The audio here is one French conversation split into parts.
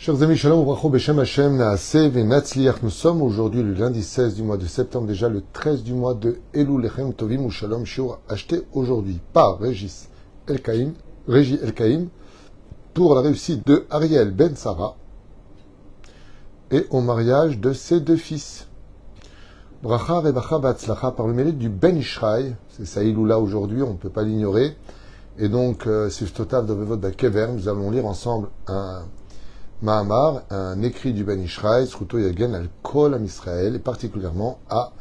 Chers amis, shalom ubracho beshem Hashem naaseh venatzliach. Nous sommes aujourd'hui le lundi 16 du mois de septembre, déjà le 13 du mois de Elul Lechem Tovim ou Shalom Shiur, acheté aujourd'hui par Régis Elkaïm pour la réussite de Ariel Ben Sarah et au mariage de ses deux fils. Bracha revacha v'atzlacha par le mérite du Ben Ishraï, c'est sa Iloula aujourd'hui, on ne peut pas l'ignorer. Et donc, Sif Totav de Vevot Bakever, nous allons lire ensemble un Mahamar, un écrit du Ben Ishraï, Sruto Yagen al Kol Am Israël, et particulièrement à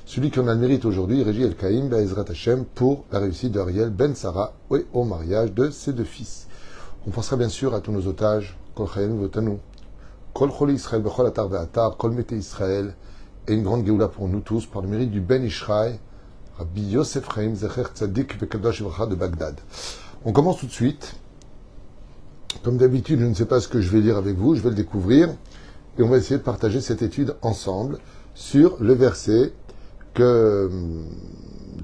celui qu'on a le mérite aujourd'hui, Régi Elkaïm Be'ezrat Hashem, pour la réussite d'Ariel Ben Sarah et au mariage de ses deux fils. On pensera bien sûr à tous nos otages, Kol Chayenu Votanu, Kol Choli Israël Bechol Atar Ve'atar, Kol Mete Israël, et une grande Géoula pour nous tous, par le mérite du Ben Ishraï, Rabbi Yosef Chaim Zecher Tzadik Vekadosh Ivracha de Bagdad. On commence tout de suite. Comme d'habitude, je ne sais pas ce que je vais lire avec vous, je vais le découvrir, et on va essayer de partager cette étude ensemble sur le verset que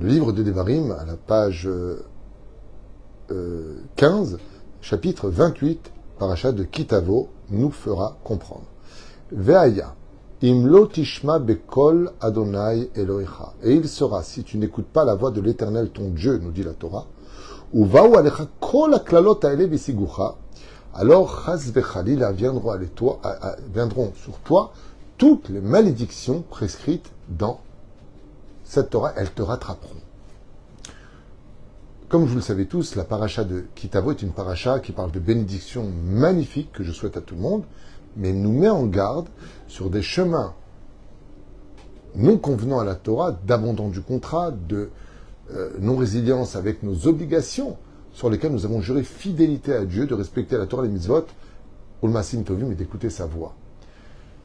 le livre de Devarim, à la page 15, chapitre 28, parachat de Kitavo, nous fera comprendre. Ve'aya, im lo tishma bekol Adonai Elohecha. Et il sera, si tu n'écoutes pas la voix de l'Éternel, ton Dieu, nous dit la Torah, ou va'u alecha kol aklalot ha'ele besigucha, alors chas vechalila viendront sur toi toutes les malédictions prescrites dans cette Torah, elles te rattraperont. Comme vous le savez tous, la paracha de Kitavo est une paracha qui parle de bénédictions magnifiques que je souhaite à tout le monde, mais nous met en garde sur des chemins non convenant à la Torah, d'abandon du contrat, de non-résilience avec nos obligations, sur lesquels nous avons juré fidélité à Dieu, de respecter la Torah, les mitzvot, ulmasim tovim, et d'écouter sa voix.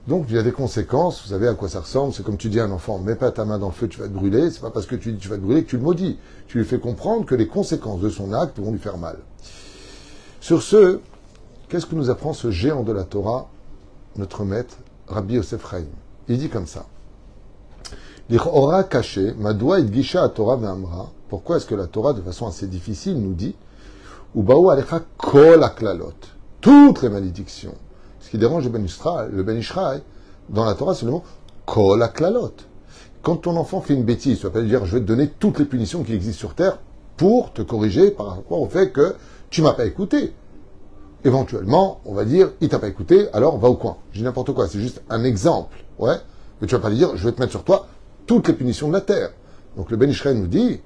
Donc, il y a des conséquences, vous savez à quoi ça ressemble, c'est comme tu dis à un enfant, mets pas ta main dans le feu, tu vas te brûler, c'est pas parce que tu dis tu vas te brûler que tu le maudis. Tu lui fais comprendre que les conséquences de son acte vont lui faire mal. Sur ce, qu'est-ce que nous apprend ce géant de la Torah, notre maître, Rabbi Yosef Chaim? Il dit comme ça. L'Ichora caché, Madoua et Gisha à Torah ve'amra. Pourquoi est-ce que la Torah, de façon assez difficile, nous dit Ubaou alecha kol aklalot, toutes les malédictions. Ce qui dérange le Ben Ishraï, dans la Torah, c'est le mot kol aklalot. Quand ton enfant fait une bêtise, tu vas pas lui dire je vais te donner toutes les punitions qui existent sur terre pour te corriger par rapport au fait que tu m'as pas écouté. Éventuellement, on va dire il t'a pas écouté, alors va au coin. Je dis n'importe quoi, c'est juste un exemple. Ouais. Mais tu vas pas lui dire je vais te mettre sur toi toutes les punitions de la terre. Donc le Ben Ishraï nous dit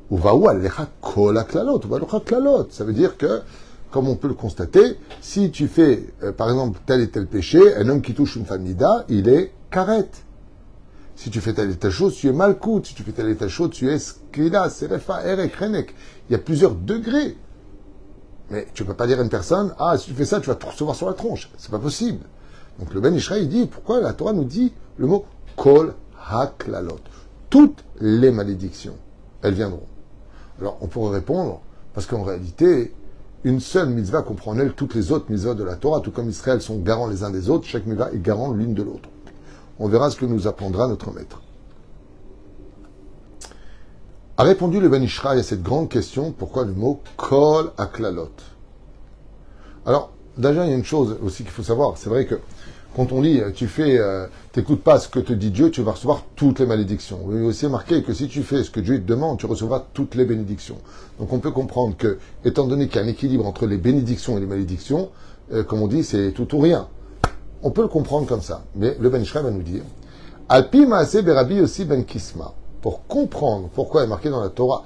Uvaou alecha kol aklalot, ça veut dire que, comme on peut le constater, si tu fais, par exemple, tel et tel péché, un homme qui touche une femme nida, il est karet. Si tu fais telle et telle chose, tu es malkout. Si tu fais telle et telle chose, tu es skila, serefa, erek, renek. Il y a plusieurs degrés. Mais tu ne peux pas dire à une personne, ah, si tu fais ça, tu vas te recevoir sur la tronche. C'est pas possible. Donc le Ben Ishraï dit, pourquoi la Torah nous dit le mot kol haklalot? Toutes les malédictions, elles viendront. Alors, on pourrait répondre, parce qu'en réalité, une seule mitzvah comprend en elle toutes les autres mitzvahs de la Torah, tout comme Israël sont garants les uns des autres, chaque mitzvah est garant l'une de l'autre. On verra ce que nous apprendra notre maître. A répondu le Ben Ishraï à cette grande question, pourquoi le mot kol aklalot? Alors, déjà, il y a une chose aussi qu'il faut savoir, c'est vrai que quand on lit, t'écoutes pas ce que te dit Dieu, tu vas recevoir toutes les malédictions. Il est aussi marqué que si tu fais ce que Dieu te demande, tu recevras toutes les bénédictions. Donc on peut comprendre que, étant donné qu'il y a un équilibre entre les bénédictions et les malédictions, comme on dit, c'est tout ou rien. On peut le comprendre comme ça. Mais le Ben Ishraï va nous dire, Alpi Maaseh Berabi aussi Ben Kisma. Pour comprendre pourquoi il est marqué dans la Torah,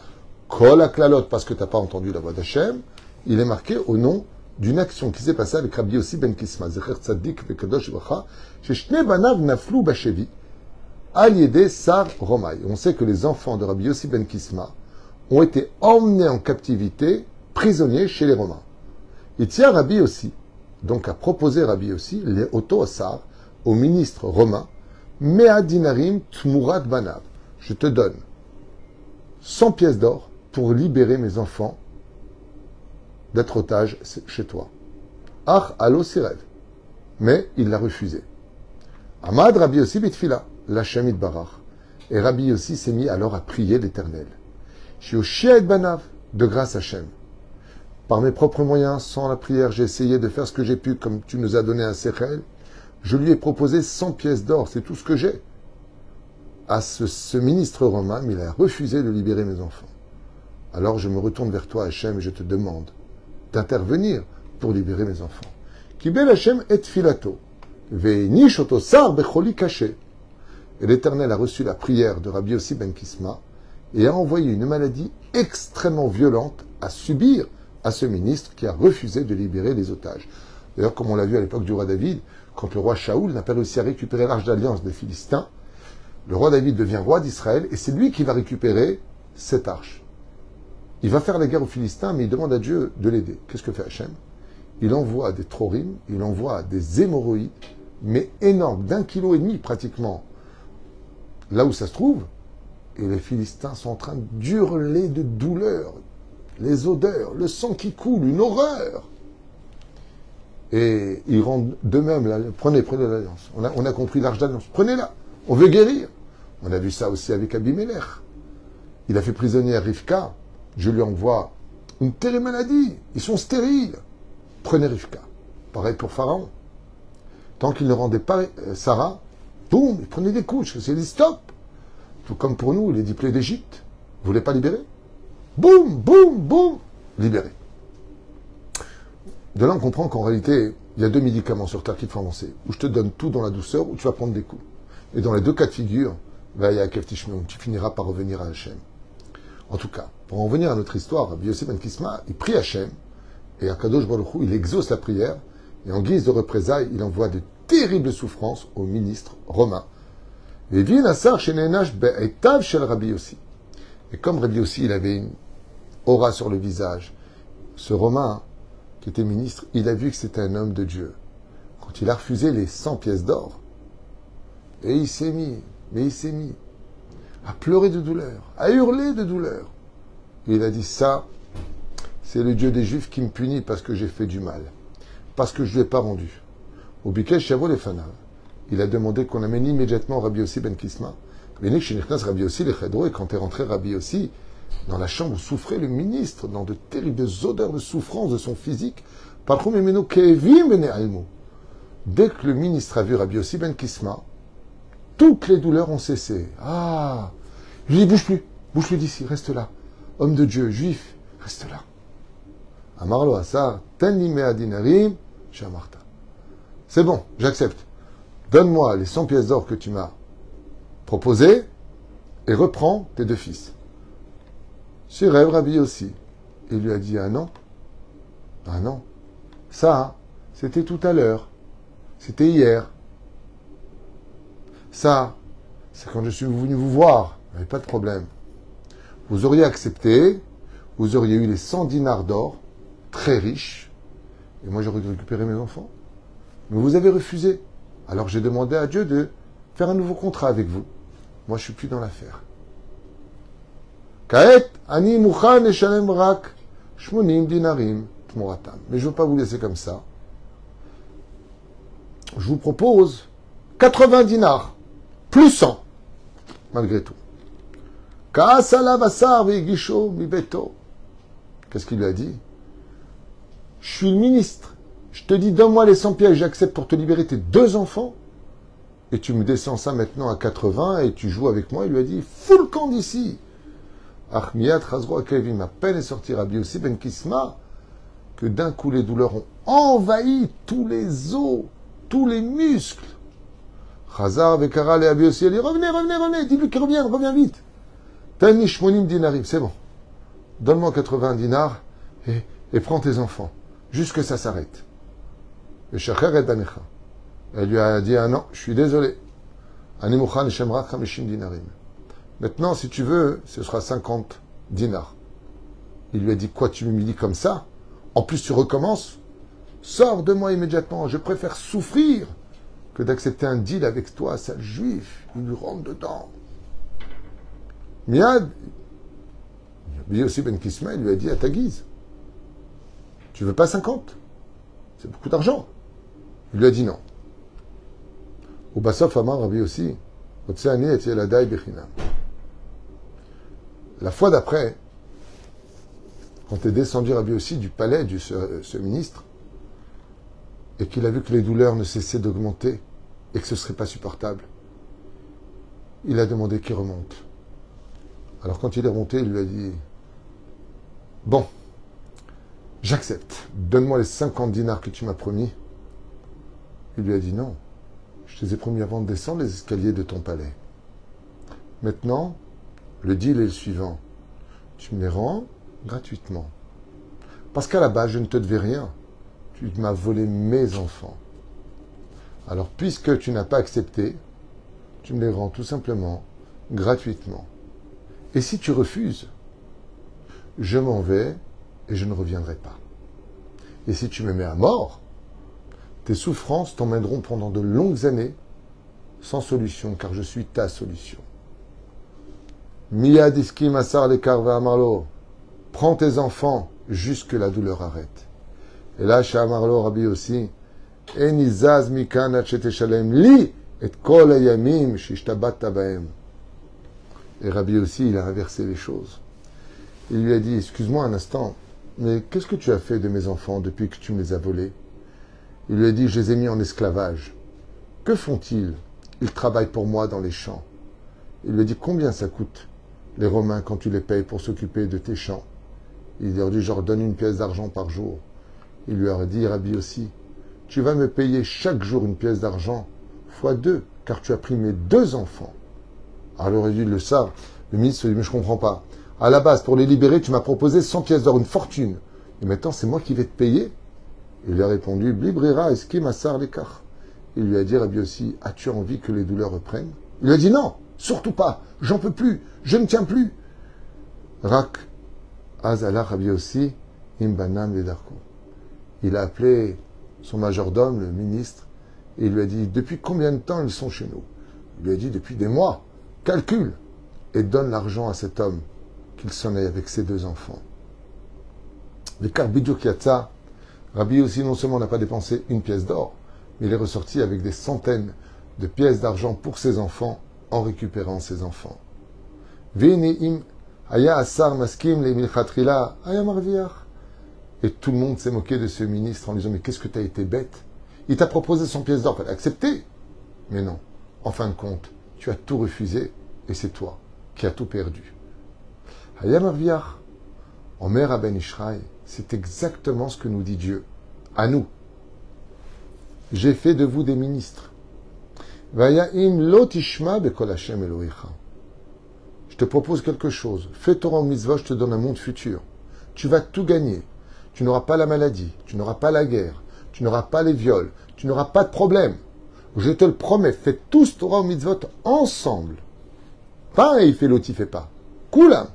Kol Aklalot, parce que tu n'as pas entendu la voix d'Hachem, il est marqué au nom d'une action qui s'est passée avec Rabbi Yossi ben Kisma, Zecher Tzadik Vekadosh Ivracha, Sheshne Banav Naflou Bashevi, Al Yede Sar Romai. On sait que les enfants de Rabbi Yossi ben Kisma ont été emmenés en captivité, prisonniers chez les Romains. Et tient Rabbi Yossi, donc a proposé Rabbi Yossi, les Oto Asar, au ministre romain, Mea Dinarim Tmurat Banav. Je te donne 100 pièces d'or pour libérer mes enfants d'être otage chez toi. Ach alo sirev. Mais il l'a refusé. Amad Rabbi Yossi bitfila, la shamit barach. Et Rabbi Yossi s'est mis alors à prier l'Éternel. Shioshiet banav, de grâce à Hachem. Par mes propres moyens, sans la prière, j'ai essayé de faire ce que j'ai pu, comme tu nous as donné un séchel. Je lui ai proposé 100 pièces d'or, c'est tout ce que j'ai. À ce ministre romain, mais il a refusé de libérer mes enfants. Alors je me retourne vers toi, Hachem, et je te demande d'intervenir pour libérer mes enfants. Kibel Hachem et filato. Ve'nish otosar becholi caché. Et l'Éternel a reçu la prière de Rabbi Yossi ben Kisma et a envoyé une maladie extrêmement violente à subir à ce ministre qui a refusé de libérer les otages. D'ailleurs, comme on l'a vu à l'époque du roi David, quand le roi Shaoul n'a pas réussi à récupérer l'arche d'alliance des Philistins, le roi David devient roi d'Israël et c'est lui qui va récupérer cette arche. Il va faire la guerre aux Philistins, mais il demande à Dieu de l'aider. Qu'est-ce que fait Hachem? Il envoie des trorim, il envoie des hémorroïdes, mais énormes, d'1,5 kg pratiquement, là où ça se trouve, et les Philistins sont en train d'hurler de douleur, les odeurs, le sang qui coule, une horreur. Et ils rendent d'eux-mêmes, prenez l'alliance. On a compris l'arche d'alliance, prenez-la, on veut guérir. On a vu ça aussi avec Abimelech. Il a fait prisonnier Rivka, je lui envoie une terrible maladie, ils sont stériles. Prenez Rivka. Pareil pour Pharaon. Tant qu'il ne rendait pas Sarah, boum, il prenait des couches, c'est dit stop. Tout comme pour nous, les 10 plaies d'Égypte. Vous voulez pas libérer? Boum, boum, boum, libéré. De là, on comprend qu'en réalité, il y a 2 médicaments sur Terre qui te font avancer. Ou je te donne tout dans la douceur, ou tu vas prendre des coups. Et dans les 2 cas de figure, il y a Keftishmeon, tu finiras par revenir à Hachem. En tout cas, pour en revenir à notre histoire, Rabbi Yossi ben Kisma, il prie Hachem, et Akadosh Baruch Hu, il exauce la prière, et en guise de représailles, il envoie de terribles souffrances au ministre romain. Et comme Rabbi Yossi, il avait une aura sur le visage, ce Romain, qui était ministre, il a vu que c'était un homme de Dieu. Quand il a refusé les 100 pièces d'or, et il s'est mis à pleurer de douleur, à hurler de douleur. Et il a dit ça, c'est le Dieu des Juifs qui me punit parce que j'ai fait du mal, parce que je ne lui ai pas rendu. Au Bikesh Shavo Lefanav, il a demandé qu'on amène immédiatement Rabbi Yossi ben Kisma. Rabbi Yossi les Chedro, et quand est rentré Rabbi Yossi dans la chambre où souffrait le ministre, dans de terribles odeurs de souffrance de son physique, dès que le ministre a vu Rabbi Yossi ben Kisma, toutes les douleurs ont cessé. Ah, je lui dis bouge plus d'ici, reste là. Homme de Dieu, juif, reste là. Amarlo Asar, tenni mea dinarim, shamarta. C'est bon, j'accepte. Donne-moi les 100 pièces d'or que tu m'as proposées et reprends tes 2 fils. Shirev Rabbi aussi. Il lui a dit, ah non, ça, c'était tout à l'heure, c'était hier. Ça, c'est quand je suis venu vous voir, il n'y avait pas de problème. Vous auriez accepté, vous auriez eu les 100 dinars d'or, très riches, et moi j'aurais récupéré mes enfants. Mais vous avez refusé. Alors j'ai demandé à Dieu de faire un nouveau contrat avec vous. Moi je suis plus dans l'affaire. Kaet, ani mukhan eshalem rak, shmonim dinarim tmoratam. Mais je ne veux pas vous laisser comme ça. Je vous propose 80 dinars, plus 100, malgré tout. Qu'est-ce qu'il lui a dit? Je suis le ministre. Je te dis, donne-moi les 100 pièces, j'accepte pour te libérer tes 2 enfants. Et tu me descends ça maintenant à 80 et tu joues avec moi. Il lui a dit, fous le camp d'ici. Achmiat Chazro Kevin, à peine est sorti Rabbi Yossi ben Kisma, que d'un coup les douleurs ont envahi tous les os, tous les muscles. Chazar Vekaral et Rabbi Yossi, il dit, revenez, dis-lui qu'il revienne, reviens vite. Tani Shmonim dinarim, c'est bon. Donne-moi 80 dinars et prends tes enfants, jusque que ça s'arrête. Et Shacher et Danecha. Elle lui a dit, ah non, je suis désolé. Animuchan Shemra Chamishim dinarim. Maintenant, si tu veux, ce sera 50 dinars. Il lui a dit, quoi, tu me dis comme ça? En plus, tu recommences? Sors de moi immédiatement. Je préfère souffrir que d'accepter un deal avec toi, sale juif. Il lui rentre dedans. Miad, lui aussi Ben Kisma, il lui a dit à ta guise, tu veux pas 50? C'est beaucoup d'argent. Il lui a dit non. Au Bassof Amar Rabbi aussi, la fois d'après, quand est descendu Rabbi aussi du palais de ce ministre, et qu'il a vu que les douleurs ne cessaient d'augmenter, et que ce ne serait pas supportable, il a demandé qu'il remonte. Alors quand il est remonté, il lui a dit, bon, j'accepte, donne-moi les 50 dinars que tu m'as promis. Il lui a dit, non, je te les ai promis avant de descendre les escaliers de ton palais. Maintenant, le deal est le suivant, tu me les rends gratuitement. Parce qu'à la base, je ne te devais rien, tu m'as volé mes enfants. Alors, puisque tu n'as pas accepté, tu me les rends tout simplement gratuitement. Et si tu refuses, je m'en vais et je ne reviendrai pas. Et si tu me mets à mort, tes souffrances t'emmèneront pendant de longues années sans solution, car je suis ta solution. Miyad iski masar le karva amarlo. Prends tes enfants jusque la douleur arrête. Et là, chez Amarlo Rabbi aussi, Enizaz mikan acheteshalem li et kol ayamim shishtabatta baem. Et Rabbi aussi, il a inversé les choses. Il lui a dit, excuse-moi un instant, mais qu'est-ce que tu as fait de mes enfants depuis que tu me les as volés? Il lui a dit, je les ai mis en esclavage. Que font-ils? Ils travaillent pour moi dans les champs. Il lui a dit, combien ça coûte, les Romains, quand tu les payes pour s'occuper de tes champs? Il lui a dit, je leur donne une pièce d'argent par jour. Il lui a dit, Rabbi aussi, tu vas me payer chaque jour une pièce d'argent, fois 2, car tu as pris mes 2 enfants. Alors il dit, le ministre dit, mais je ne comprends pas. À la base, pour les libérer, tu m'as proposé 100 pièces d'or, une fortune. Et maintenant, c'est moi qui vais te payer. Il lui a répondu, Blibrera, eski masar lekar. Il lui a dit, Rabbi aussi, as-tu envie que les douleurs reprennent? Il lui a dit, non, surtout pas, j'en peux plus, je ne tiens plus. Rak, azala Rabbi aussi, imbanam ledarko. Il a appelé son majordome, le ministre, et il lui a dit, depuis combien de temps ils sont chez nous? Il lui a dit, depuis des mois. Calcule et donne l'argent à cet homme, qu'il s'en aille avec ses 2 enfants. L'écart Bidjouk Yatsa, Rabbi aussi non seulement n'a pas dépensé une pièce d'or, mais il est ressorti avec des centaines de pièces d'argent pour ses enfants, en récupérant ses enfants. Ve'neim haya asar maskim le milchatrila haya marviach. Et tout le monde s'est moqué de ce ministre en disant, mais qu'est-ce que tu as été bête? Il t'a proposé 100 pièces d'or, fallait accepter. Mais non, en fin de compte, tu as tout refusé, et c'est toi qui as tout perdu. Hayam Arviach, Omer Aben Ishraï, c'est exactement ce que nous dit Dieu, à nous. J'ai fait de vous des ministres. Vayaim lo tishma bekol Hashem Elohecha. Je te propose quelque chose. Fais Torah mitzvah, je te donne un monde futur. Tu vas tout gagner. Tu n'auras pas la maladie, tu n'auras pas la guerre, tu n'auras pas les viols, tu n'auras pas de problème. Je te le promets, faites tous Torah mitzvot ensemble. Pas un fait l'autre, il fait pas. Koulam.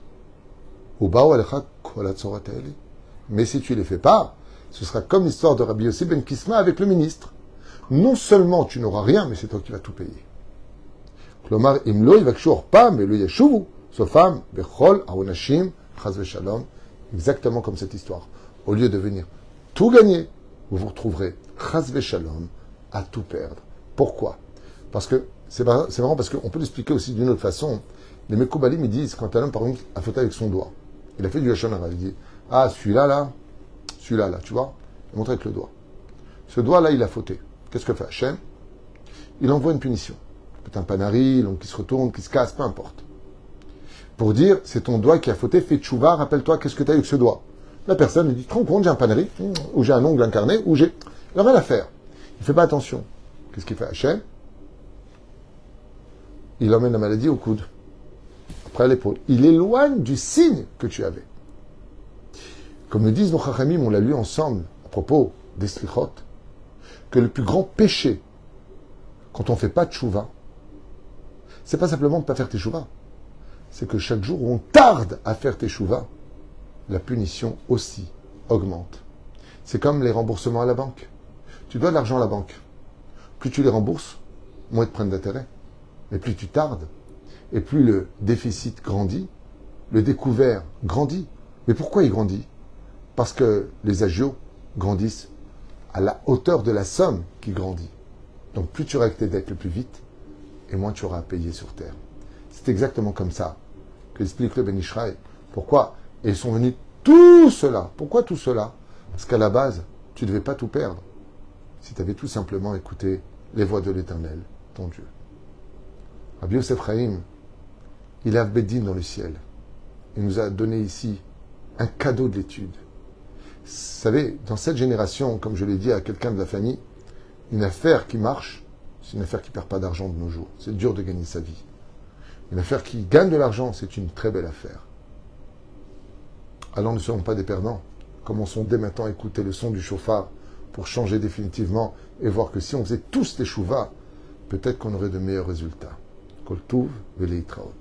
Mais si tu ne les fais pas, ce sera comme l'histoire de Rabbi Yossi ben Kisma avec le ministre. Non seulement tu n'auras rien, mais c'est toi qui vas tout payer. Klomar imlo yivakshur pas, mais le yeshuvu. Sofam bechol aonashim chaz v'shalom. Exactement comme cette histoire. Au lieu de venir tout gagner, vous vous retrouverez chaz v'shalom à tout perdre. Pourquoi? Parce que c'est marrant parce qu'on peut l'expliquer aussi d'une autre façon. Les Mekoubalim, ils disent, quand un homme, par exemple, a fauté avec son doigt, il a fait du Lachon Hara, il dit, ah, celui-là, là, tu vois, il montre avec le doigt. Ce doigt-là, il a fauté. Qu'est-ce que fait Hachem? Il envoie une punition. Peut-être un panari, l'ongle qui se retourne, qui se casse, peu importe. Pour dire, c'est ton doigt qui a fauté, fais tchouva, rappelle-toi, qu'est-ce que tu as avec ce doigt? La personne, elle dit, te rends compte, j'ai un panari, ou j'ai un ongle incarné, ou j'ai... Il n'a rien à faire. Il ne fait pas attention. Qu'est-ce qu'il fait Hachem? Il emmène la maladie au coude, après à l'épaule. Il éloigne du signe que tu avais. Comme le disent nos chachamim, on l'a lu ensemble, à propos des slichot, que le plus grand péché, quand on ne fait pas de tchouva, c'est pas simplement de ne pas faire tes chouvas, c'est que chaque jour où on tarde à faire tes chouvas, la punition aussi augmente. C'est comme les remboursements à la banque. Tu dois de l'argent à la banque. Plus tu les rembourses, moins ils te prennent d'intérêt. Mais plus tu tardes, et plus le déficit grandit, le découvert grandit. Mais pourquoi il grandit? Parce que les agios grandissent à la hauteur de la somme qui grandit. Donc plus tu règles tes dettes le plus vite, et moins tu auras à payer sur terre. C'est exactement comme ça que explique le Ben Ishraï. Pourquoi? Et ils sont venus tout cela. Pourquoi tout cela? Parce qu'à la base, tu ne devais pas tout perdre si tu avais tout simplement écouté les voix de l'Éternel, ton Dieu. Rabbi Yosef Chaim, il a Bédine dans le ciel. Il nous a donné ici un cadeau de l'étude. Vous savez, dans cette génération, comme je l'ai dit à quelqu'un de la famille, une affaire qui marche, c'est une affaire qui ne perd pas d'argent de nos jours. C'est dur de gagner sa vie. Une affaire qui gagne de l'argent, c'est une très belle affaire. Alors ne soyons pas des perdants. Commençons dès maintenant à écouter le son du chauffard pour changer définitivement et voir que si on faisait tous les chouvas, peut-être qu'on aurait de meilleurs résultats. Kol Tuv, Veleitраot.